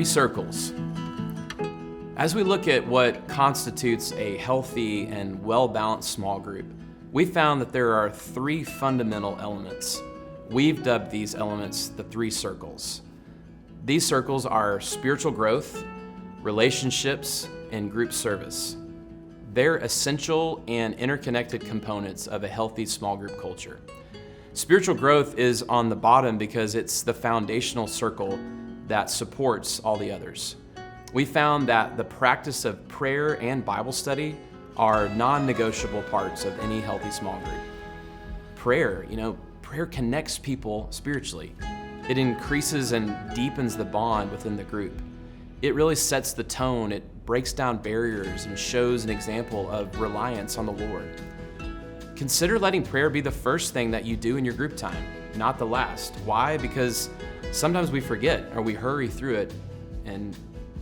Three circles. As we look at what constitutes a healthy and well-balanced small group, we found that there are three fundamental elements. We've dubbed these elements the three circles. These circles are spiritual growth, relationships, and group service. They're essential and interconnected components of a healthy small group culture. Spiritual growth is on the bottom because it's the foundational circle that supports all the others. We found that the practice of prayer and Bible study are non-negotiable parts of any healthy small group. Prayer connects people spiritually. It increases and deepens the bond within the group. It really sets the tone. It breaks down barriers and shows an example of reliance on the Lord. Consider letting prayer be the first thing that you do in your group time, not the last. Why? Because sometimes we forget or we hurry through it and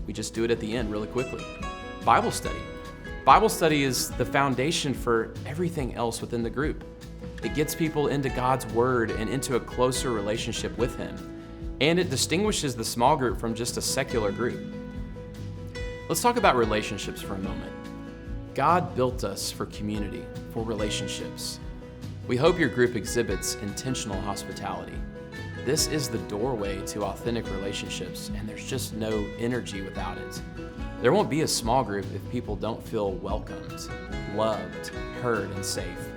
we just do it at the end really quickly. Bible study. Bible study is the foundation for everything else within the group. It gets people into God's Word and into a closer relationship with Him. And it distinguishes the small group from just a secular group. Let's talk about relationships for a moment. God built us for community, for relationships. We hope your group exhibits intentional hospitality. This is the doorway to authentic relationships, and there's just no energy without it. There won't be a small group if people don't feel welcomed, loved, heard, and safe.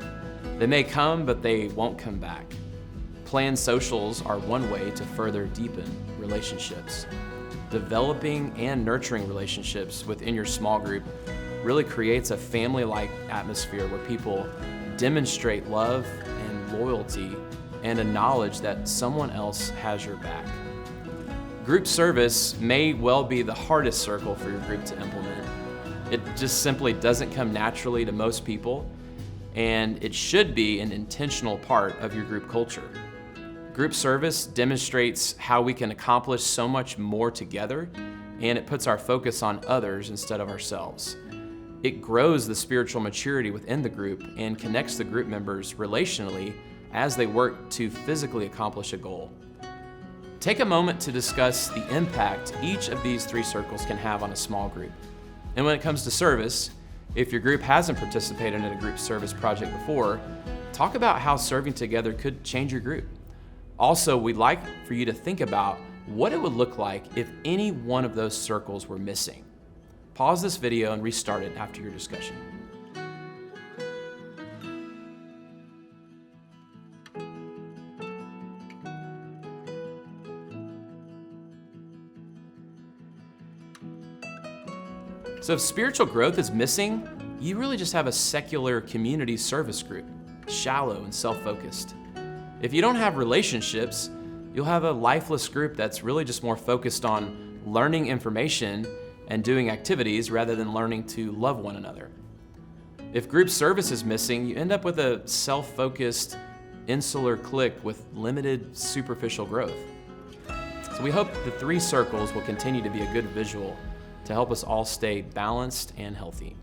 They may come, but they won't come back. Planned socials are one way to further deepen relationships. Developing and nurturing relationships within your small group really creates a family-like atmosphere where people demonstrate love and loyalty and a knowledge that someone else has your back. Group service may well be the hardest circle for your group to implement. It just simply doesn't come naturally to most people, and it should be an intentional part of your group culture. Group service demonstrates how we can accomplish so much more together, and it puts our focus on others instead of ourselves. It grows the spiritual maturity within the group and connects the group members relationally as they work to physically accomplish a goal. Take a moment to discuss the impact each of these three circles can have on a small group. And when it comes to service, if your group hasn't participated in a group service project before, talk about how serving together could change your group. Also, we'd like for you to think about what it would look like if any one of those circles were missing. Pause this video and restart it after your discussion. So if spiritual growth is missing, you really just have a secular community service group, shallow and self-focused. If you don't have relationships, you'll have a lifeless group that's really just more focused on learning information and doing activities rather than learning to love one another. If group service is missing, you end up with a self-focused, insular clique with limited superficial growth. So we hope the three circles will continue to be a good visual to help us all stay balanced and healthy.